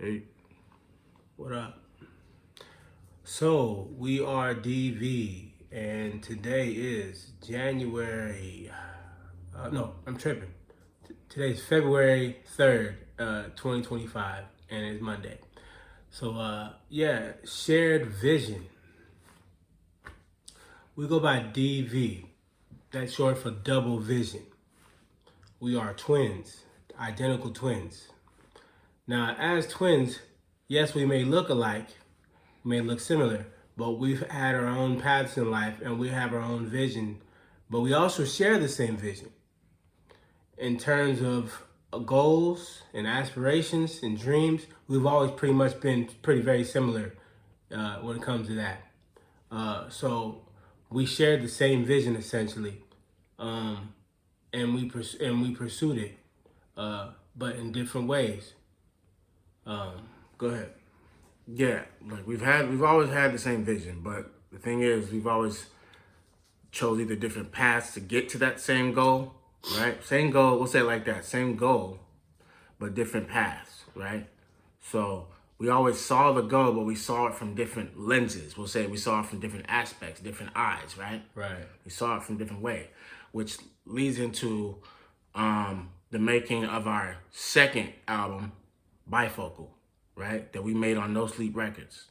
Hey, What up? So we are DV, and today is January. No, I'm tripping. Today's February 3rd, 2025, and it's Monday. So yeah, shared vision. We go by DV. That's short for double vision. We are twins, identical twins. Now, as twins, yes, we may look alike, may look similar, but we've had our own paths in life and we have our own vision, but we also share the same vision in terms of goals and aspirations and dreams. We've always pretty much been very similar when it comes to that. So we shared the same vision essentially, and we pursued it, but in different ways. Go ahead. yeah, like we've always had the same vision, but the thing is, we've always chose either different paths to get to that same goal, right? Same goal, we'll say it like that, same goal, but different paths, right? So we always saw the goal, but we saw it from different lenses. We'll say we saw it from different aspects, different eyes, right? Right. We saw it from different way, which leads into the making of our second album, Bifocal, right? That we made on No Sleep Records.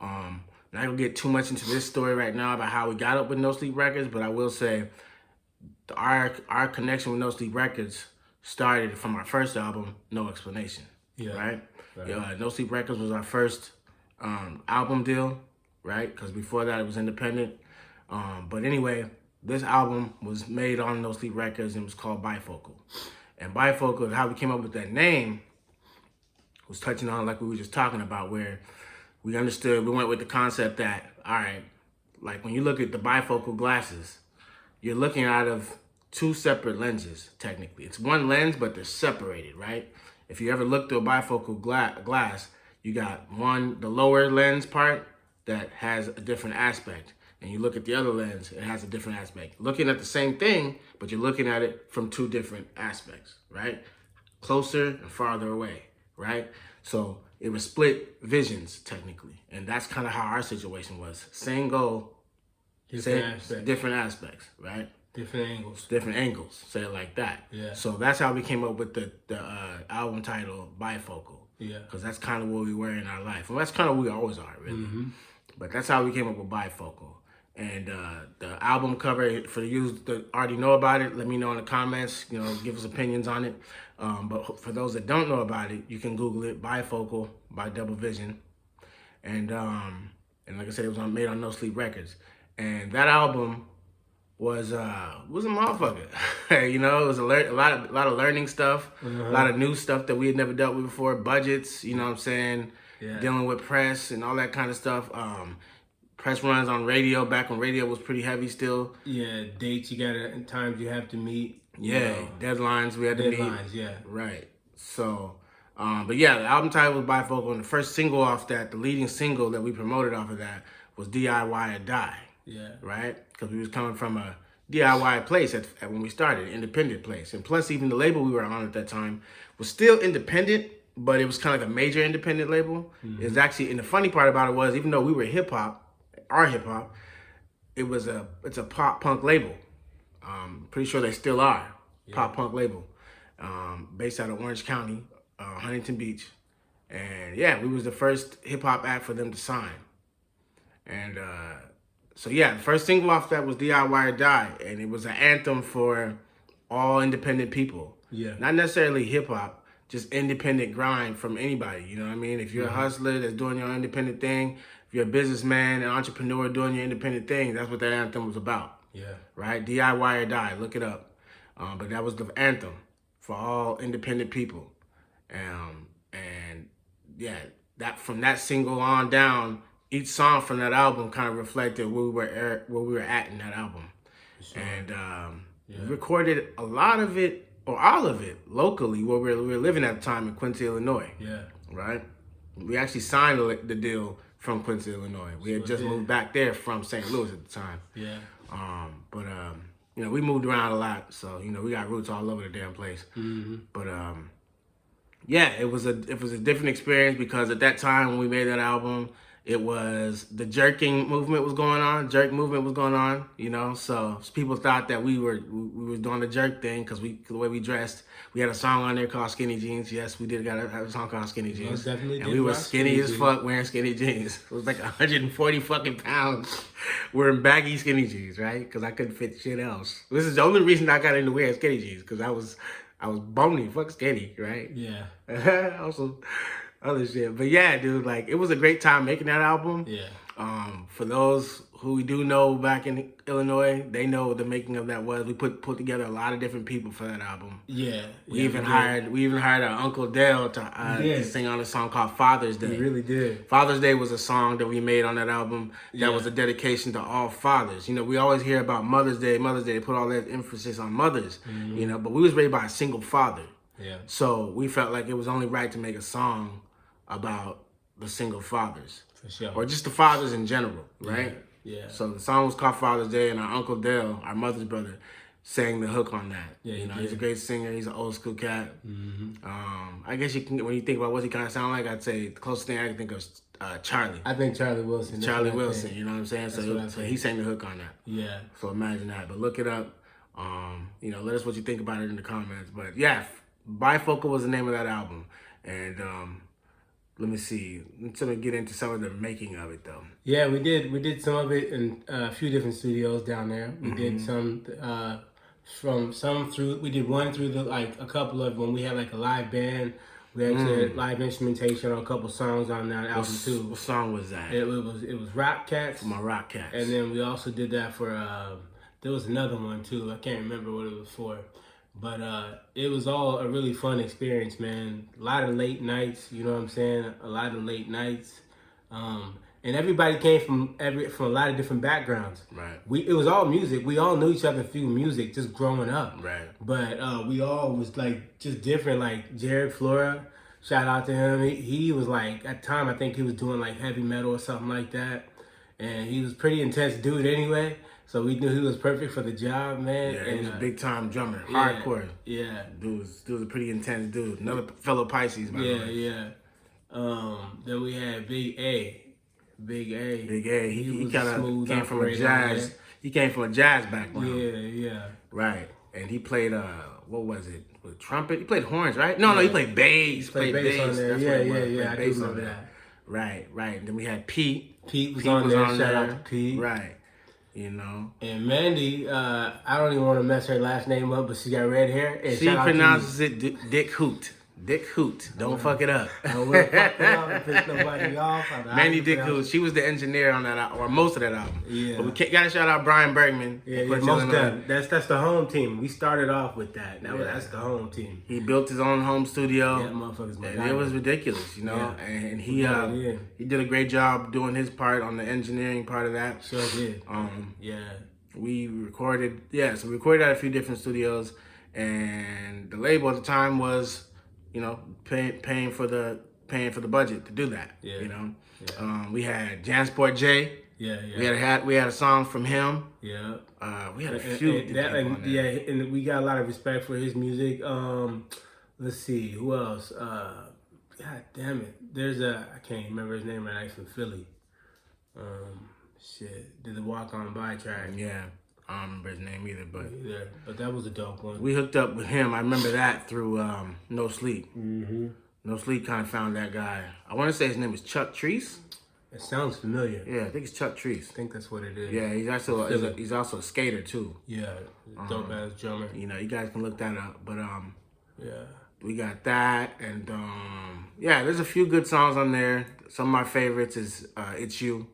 Not gonna get too much into this story right now about how we got up with No Sleep Records, but I will say our connection with No Sleep Records started from our first album, No Explanation. Yeah. Right? Right. Yeah, No Sleep Records was our first album deal, right? Because before that it was independent. But anyway, this album was made on No Sleep Records and was called Bifocal. And Bifocal, how we came up with that name, was touching on like we were just talking about, where we went with the concept that, all right, like when you look at the bifocal glasses, you're looking out of two separate lenses, technically. It's one lens, but they're separated, right? If you ever look through a bifocal glass, you got the lower lens part that has a different aspect. And you look at the other lens, it has a different aspect. Looking at the same thing, but you're looking at it from two different aspects, right? Closer and farther away, right? So it was split visions, technically. And that's kind of how our situation was. Same goal, different aspects, right? Different angles, say it like that. Yeah. So that's how we came up with the album title, Bifocal. Yeah. Because that's kind of where we were in our life. And that's kind of where we always are, really. Mm-hmm. But that's how we came up with Bifocal. And the album cover, for you that already know about it, let me know in the comments. You know, give us opinions on it. But for those that don't know about it, you can Google it, Bifocal by Double Vision. And like I said, it was made on No Sleep Records. And that album was a motherfucker. You know, it was a lot of learning stuff, a lot of new stuff that we had never dealt with before. Budgets, you know what I'm saying? Yeah. Dealing with press and all that kind of stuff. Press runs on radio back when radio was pretty heavy still. Yeah, dates times you have to meet. Yeah, deadlines we had to meet. Deadlines, yeah. Right. So, but yeah, the album title was Bifocal, and the first single off that, the leading single that we promoted off of that was DIY or Die. Yeah. Right? Because we was coming from a DIY place at when we started, independent place. And plus even the label we were on at that time was still independent, but it was kind of like a major independent label. Mm-hmm. It's actually, and the funny part about it was, even though we were our hip hop, it's a pop punk label. Pretty sure they still are. Yeah. Pop punk label. Based out of Orange County, Huntington Beach. And yeah, we was the first hip hop act for them to sign. And so yeah, the first single off that was DIY or Die, and it was an anthem for all independent people. Yeah. Not necessarily hip hop, just independent grind from anybody. You know what I mean? If you're a hustler that's doing your independent thing, if you're a businessman, an entrepreneur doing your independent thing, that's what that anthem was about. Yeah. Right? DIY or Die. Look it up. But that was the anthem for all independent people. And yeah, that from that single on down, each song from that album kind of reflected where we were at in that album. Sure. And we recorded a lot of it, or all of it, locally where we were living at the time in Quincy, Illinois. Yeah. Right? We actually signed the deal from Quincy, Illinois. We had just moved back there from St. Louis at the time. Yeah. But you know, we moved around a lot, so you know, we got roots all over the damn place. Mm-hmm. But yeah, it was a different experience because at that time when we made that album, it was the jerking movement was going on, jerk movement was going on, you know. So people thought that we were doing the jerk thing because the way we dressed. We had a song on there called Skinny Jeans. Yes, we did have a song called Skinny Jeans. Most definitely and did we were rock skinny as jeans. fuck wearing skinny jeans. It was like 140 fucking pounds wearing baggy skinny jeans, right? Because I couldn't fit shit else. This is the only reason I got into wearing skinny jeans because I was bony, fuck skinny, right? Yeah. Also, other shit. But yeah, dude, like it was a great time making that album. Yeah. For those who we do know back in Illinois, they know what the making of that was. We put together a lot of different people for that album. Yeah. We even hired our Uncle Dale to sing on a song called Father's Day. We really did. Father's Day was a song that we made on that album that was a dedication to all fathers. You know, we always hear about Mother's Day, they put all that emphasis on mothers, you know, but we was raised by a single father. Yeah. So we felt like it was only right to make a song about the single fathers. For sure. Or just the fathers in general, right? Yeah. So the song was called Father's Day, and our Uncle Dale, our mother's brother, sang the hook on that. Yeah, you know, he's a great singer. He's an old school cat. I guess you can, when you think about what he kind of sound like, I'd say the closest thing I can think of is Charlie. I think Charlie Wilson. Charlie Wilson, you know what I'm saying? So he sang the hook on that. Yeah. So imagine that. But look it up. You know, let us what you think about it in the comments. But yeah, Bifocal was the name of that album. And let me see. Let's get into some of the making of it, though. Yeah, we did some of it in a few different studios down there. We did some we did one through a couple of when we had like a live band. We actually had live instrumentation on a couple songs on that album too. What song was that? It was Rock Cats. For my Rock Cats. And then we also did that for there was another one too. I can't remember what it was for. But it was all a really fun experience, man. A lot of late nights, you know what I'm saying? A lot of late nights. And everybody came from a lot of different backgrounds. Right. It was all music. We all knew each other through music just growing up. Right. But we all was like just different. Like Jared Flora, shout out to him. He was like, at the time I think he was doing like heavy metal or something like that. And he was pretty intense dude anyway. So we knew he was perfect for the job, man. Yeah, he was a big time drummer, yeah, hardcore. Yeah, dude was a pretty intense dude. Another fellow Pisces, by the way. Yeah. Then we had Big A. Big A. He kind of came from a jazz. He came from a jazz background. Yeah. Right, and he played what was it? With trumpet. He played horns, right? No, he played bass. He played bass on there. Yeah. I do remember that. Right. And then we had Pete. Pete was on there. Shout out to Pete. Right. You know. And Mandy, I don't even want to mess her last name up, but she got red hair. And she pronounces it Dick Hoot. Dick Hoot. Don't fuck it up. Don't fuck it up and piss nobody off. Mandy Dick Hoot. She was the engineer on that album, or most of that album. Yeah. But we gotta shout out Brian Bergman. Yeah, most of that's the home team. We started off with that. That's the home team. He built his own home studio. Yeah, motherfuckers. And it was ridiculous, you know. Yeah. And he did a great job doing his part on the engineering part of that. Sure did. Yeah. We recorded at a few different studios, and the label at the time was, you know, paying for the budget to do that. Yeah. You know. Yeah. We had Jansport J. Yeah. We had a song from him. Yeah. We had a few. And we got a lot of respect for his music. Let's see, who else? God damn it. I can't remember his name right now. He's from Philly. Did the Walk On By track. Yeah. I don't remember his name either, but that was a dope one. We hooked up with him. I remember that through No Sleep. Mm-hmm. No Sleep kind of found that guy. I want to say his name is Chuck Treese. It sounds familiar. Yeah, I think it's Chuck Treese. I think that's what it is. Yeah, he's also a skater too. Yeah, dope ass drummer. You know, you guys can look that up. But yeah, we got that, and there's a few good songs on there. Some of my favorites is "It's You."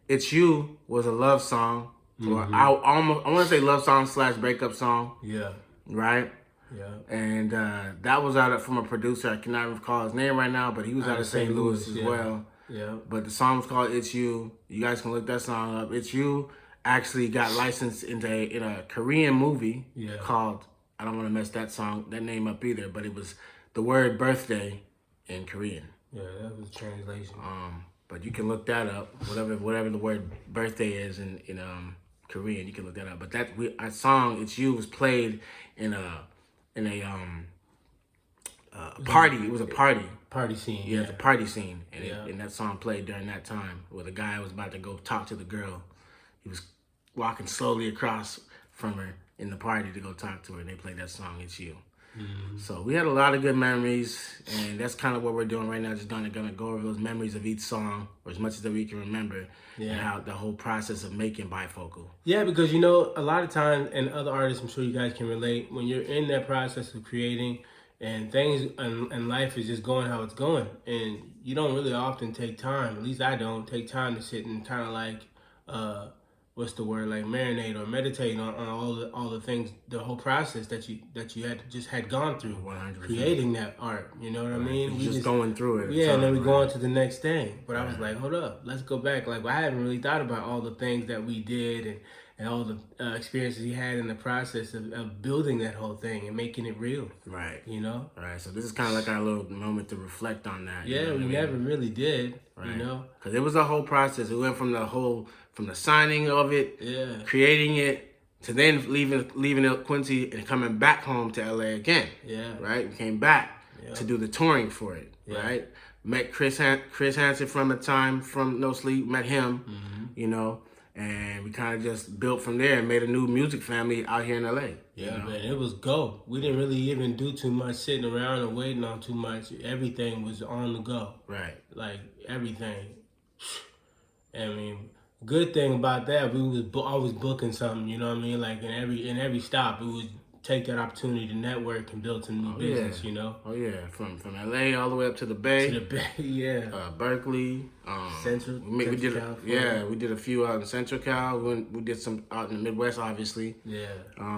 "It's You" was a love song. Mm-hmm. I want to say love song / breakup song. Yeah. Right. Yeah. And that was from a producer. I cannot recall his name right now, but he was out of St. Louis as well. Yeah. But the song was called "It's You." You guys can look that song up. "It's You" actually got licensed in a Korean movie called, I don't want to mess that name up either, but it was the word birthday in Korean. Yeah, that was translation. But you can look that up. Whatever the word birthday is in Korean, you can look that up. But our song "It's You" was played in a party. It was a party. Party scene. Yeah, it's a party scene, and Yeah. and that song played during that time where the guy was about to go talk to the girl. He was walking slowly across from her in the party to go talk to her, and they played that song, It's You. So we had a lot of good memories, and that's kind of what we're doing right now. Just gonna go over those memories of each song, or as much as that we can remember, and how the whole process of making Bifocal. Yeah, because you know, a lot of times, and other artists, I'm sure you guys can relate, when you're in that process of creating, and things and life is just going how it's going, and you don't really often take time. At least I don't take time to sit and kind of like, what's the word, like marinate or meditate on all the things, the whole process that you had gone through 100%. creating that art. You know what I mean? We just going through it. Yeah, and then we go on to the next thing. But I was like, hold up, let's go back. Like, I haven't really thought about all the things that we did and all the experiences he had in the process of building that whole thing and making it real. Right. You know? Right. So this is kind of like our little moment to reflect on that. Yeah, you know we never really did. Right. You know? Because it was a whole process. It went from the signing of it, creating it, to then leaving Quincy and coming back home to LA again. Yeah. Right? We came back to do the touring for it. Right? Met Chris Hansen from a time from No Sleep, met him, you know, and we kind of just built from there and made a new music family out here in LA. Yeah, man, it was go. We didn't really even do too much sitting around and waiting on too much. Everything was on the go. Right. Like, everything. I mean, good thing about that, we was always booking something, you know what I mean? Like, in every stop, we would take that opportunity to network and build some new business, you know? Oh, yeah. From LA all the way up to the Bay. To the Bay, yeah. Berkeley. Central we did California. we did a few out in Central Cal. We did some out in the Midwest, obviously. Yeah.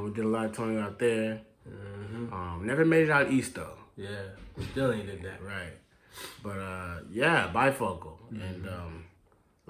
We did a lot of touring out there. Never made it out east, though. Yeah. We still ain't did that. Right. But, yeah, Bifocal. And a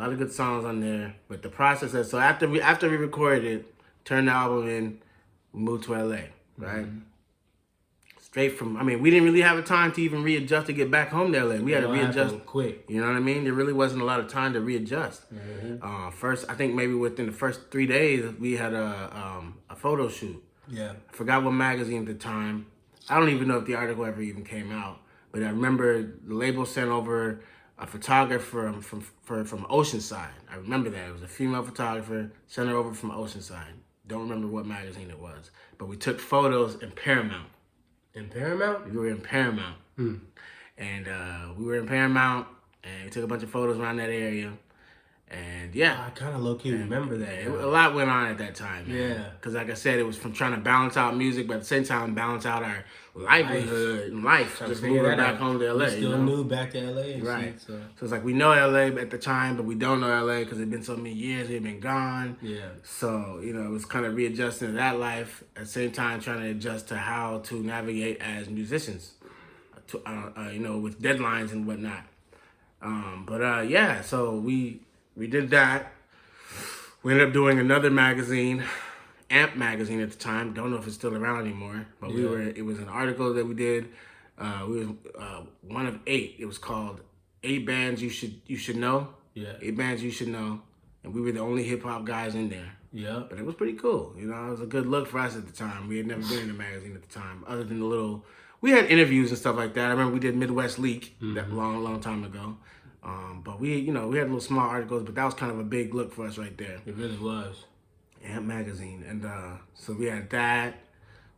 lot of good songs on there. But the process is, so after we recorded it, turned the album in, we moved to LA, right? Straight from, I mean, we didn't really have a time to even readjust to get back home to LA. We had to readjust quick. You know what I mean? There really wasn't a lot of time to readjust. First, I think maybe within the first 3 days, we had a photo shoot. Yeah. I forgot what magazine at the time. I don't even know if the article ever even came out. But I remember the label sent over a photographer from Oceanside. I remember that. It was a female photographer, sent her over from Oceanside. Don't remember what magazine it was. But we took photos in Paramount. In Paramount? We were in Paramount. And we were in Paramount, and we took a bunch of photos around that area. And yeah. I kind of low-key remember that. A lot went on at that time, man. Yeah. Because like I said, it was from trying to balance out music, but at the same time, balance out our livelihood and life. Just moving back home to LA. We still new back to LA. And right. Shit, so it's like we know LA at the time, but we don't know LA because it's been so many years. We've been gone. Yeah. So, you know, it was kind of readjusting to that life. At the same time, trying to adjust to how to navigate as musicians, you know, with deadlines and whatnot. Yeah, so we did that. We ended up doing another magazine, Amp magazine at the time. Don't know if it's still around anymore, but it was an article that we did. We was one of 8. It was called 8 Bands You Should Know. Yeah. 8 Bands You Should Know. And we were the only hip hop guys in there. Yeah. But it was pretty cool. You know, it was a good look for us at the time. We had never been in a magazine at the time, other than we had interviews and stuff like that. I remember we did Midwest Leak that long time ago. But we had little small articles, but that was kind of a big look for us right there. It really was. Amp magazine. And so we had that.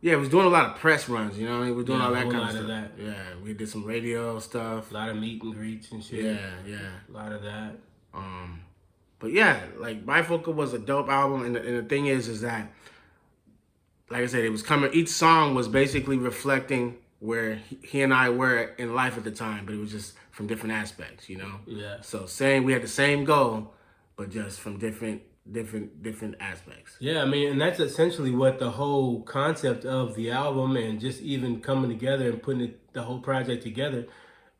Yeah, we was doing a lot of press runs, you know what I mean? We were doing all that kind of stuff. That. Yeah, we did some radio stuff. A lot of meet and greets and shit. Yeah. A lot of that. But yeah, like Bifocal was a dope album, and the thing is that, like I said, it was coming. Each song was basically reflecting where he and I were in life at the time, but it was just from different aspects, you know. Yeah. So we had the same goal, but just from different aspects. Yeah, I mean, and that's essentially what the whole concept of the album and just even coming together and putting the whole project together.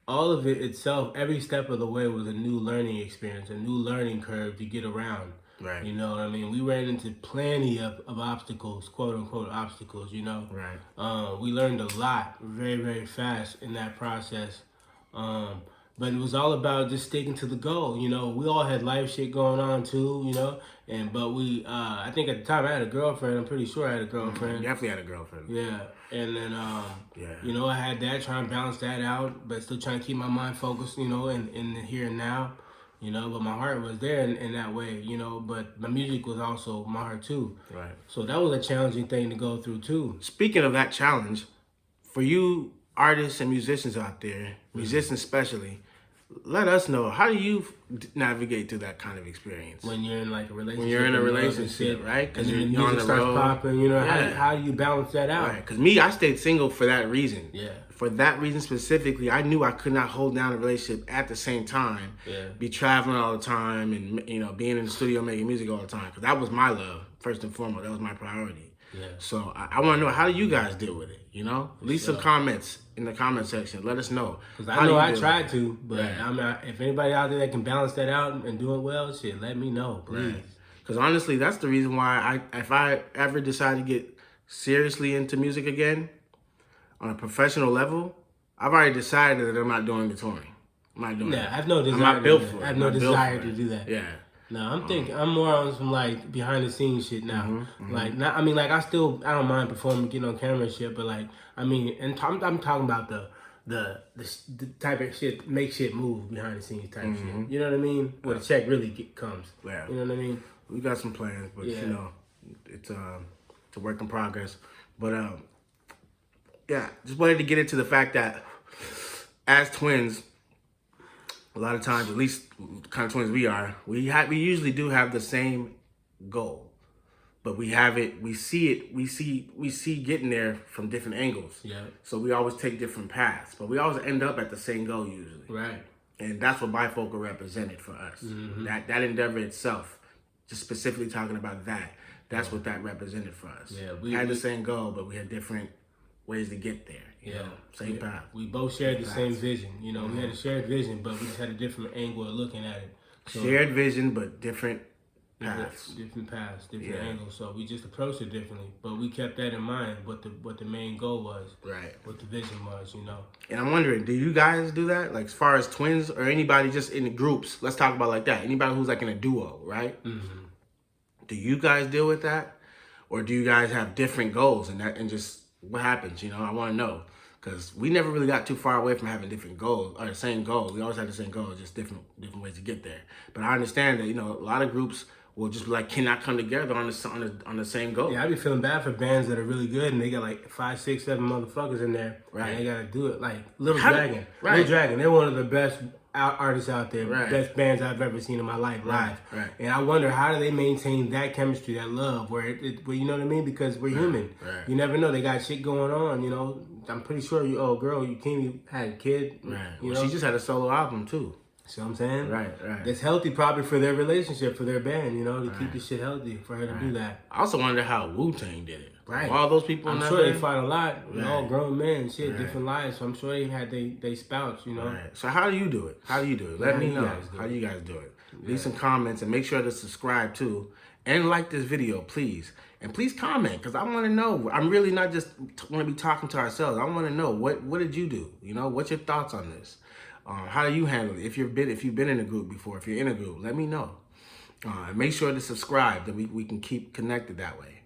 All of it itself, every step of the way was a new learning experience, a new learning curve to get around. Right. You know what I mean? We ran into plenty of obstacles, quote unquote obstacles, you know? Right. We learned a lot very, very fast in that process. But it was all about just sticking to the goal. You know, we all had life shit going on too. You know, but we, I think at the time I had a girlfriend. I'm pretty sure I had a girlfriend. Definitely had a girlfriend. Yeah, and then Yeah. you know, I had that trying to balance that out, but still trying to keep my mind focused. You know, in the here and now. You know, but my heart was there in that way. You know, but my music was also my heart too. Right. So that was a challenging thing to go through too. Speaking of that challenge, for you artists and musicians out there, musicians especially, let us know, how do you navigate through that kind of experience? When you're in like a relationship. When you're in a and love and relationship, shit, right? Because and then the you're on music the starts road. popping, you know, Yeah. how do you balance that out? Right. Because me, I stayed single for that reason. Yeah. For that reason specifically, I knew I could not hold down a relationship at the same time. Yeah. Be traveling all the time and, you know, being in the studio making music all the time. Because that was my love, first and foremost. That was my priority. Yeah. So I want to know, how do you guys deal with it? You know, leave some comments in the comment section. Let us know. Because I know I tried to. to, but I'm not, if anybody out there that can balance that out and do it well, shit, let me know, please. Because honestly, that's the reason why if I ever decide to get seriously into music again on a professional level, I've already decided that I'm not doing the touring. I'm not doing it. I have no desire. I'm not built for it. I have no desire to do that. Yeah. No, I'm more on some like behind the scenes shit now. Like not, I mean, like I don't mind performing, getting on camera and shit, but like I mean, and I'm talking about the type of shit, make shit move behind the scenes type shit. You know what I mean? Where the check really comes. Yeah. You know what I mean? We got some plans, but you know, it's a work in progress. But yeah, just wanted to get into the fact that as twins, a lot of times, at least the kind of twins we are, we usually do have the same goal, but we see getting there from different angles. Yeah. So we always take different paths, but we always end up at the same goal usually. Right. And that's what Bifocal represented for us. That endeavor itself, just specifically talking about that's what that represented for us. Yeah, we had the same goal, but we had different ways to get there. You know? Same path. We both shared the same vision. You know, we had a shared vision, but we just had a different angle of looking at it. So, shared vision, but different paths. Different angles. So we just approached it differently, but we kept that in mind. What the main goal was. Right. What the vision was. You know. And I'm wondering, do you guys do that? Like as far as twins or anybody just in the groups? Let's talk about like that. Anybody who's like in a duo, right? Do you guys deal with that, or do you guys have different goals and just what happens? You know, I want to know. Because we never really got too far away from having different goals, or the same goals. We always had the same goals, just different ways to get there. But I understand that, you know, a lot of groups will just be like, cannot come together on the same goal. Yeah, I be feeling bad for bands that are really good and they got like 5, 6, 7 motherfuckers in there. Right. And they got to do it. Like Little Dragon. Right. Little Dragon, they're one of the best artists out there. Right. Best bands I've ever seen in my life live. Right. And I wonder, how do they maintain that chemistry, that love, where you know what I mean? Because we're human. Right. You never know. They got shit going on, you know. I'm pretty sure you Kimmy had a kid. Right. You Well, know? she just had a solo album too. See what I'm saying? Right. That's healthy probably for their relationship, for their band, you know, to keep the shit healthy, for her to do that. I also wonder how Wu-Tang did it. Right. All those people in I'm that sure band? they fought a lot. We're all grown men, shit, Right. different lives. So I'm sure they had they spouts, you know. Right. So how do you do it? Let me know. How do you guys do it? Leave some comments and make sure to subscribe too. And like this video, please. And please comment, because I want to know. I'm really not just want to be talking to ourselves. I want to know, what did you do? You know, what's your thoughts on this? How do you handle it? If you've been in a group before, if you're in a group, let me know. Make sure to subscribe, that we can keep connected that way.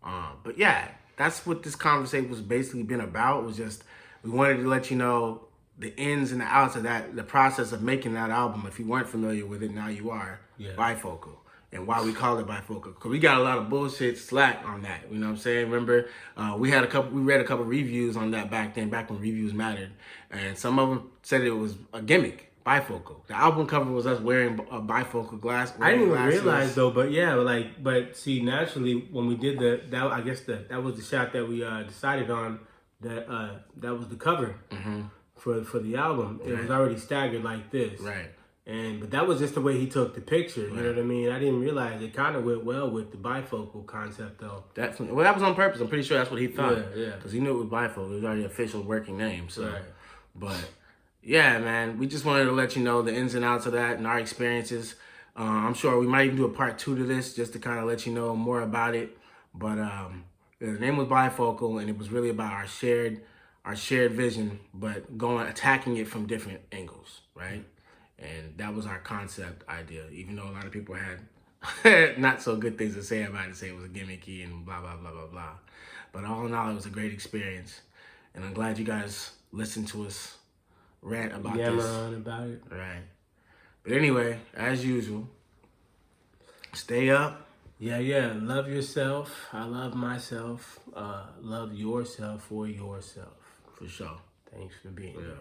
But yeah, that's what this conversation was basically been about. Was just, we wanted to let you know the ins and the outs of that, the process of making that album. If you weren't familiar with it, now you are. Bifocal. And why we call it Bifocal, because we got a lot of bullshit slack on that. You know what I'm saying? Remember, we read a couple reviews on that back then, back when reviews mattered, and some of them said it was a gimmick. Bifocal. The album cover was us wearing a bifocal glass. I didn't even realize though, but see, naturally when we did that was the shot that we decided on. That was the cover for the album. It was already staggered like this. Right. But that was just the way he took the picture. You know what I mean? I didn't realize it kind of went well with the bifocal concept, though. Definitely. Well, that was on purpose. I'm pretty sure that's what he thought. Yeah. Because he knew it was bifocal. It was already an official working name. So, Right. But yeah, man, we just wanted to let you know the ins and outs of that and our experiences. I'm sure we might even do a part 2 to this, just to kind of let you know more about it. But the name was Bifocal, and it was really about our shared our shared vision, but attacking it from different angles, right? And that was our concept idea, even though a lot of people had not so good things to say about it, say it was gimmicky and blah, blah, blah, blah, blah. But all in all, it was a great experience. And I'm glad you guys listened to us rant about this. Yammer on about it. Right. But anyway, as usual, stay up. Yeah. Love yourself. I love myself. Love yourself for yourself. For sure. Thanks for being here.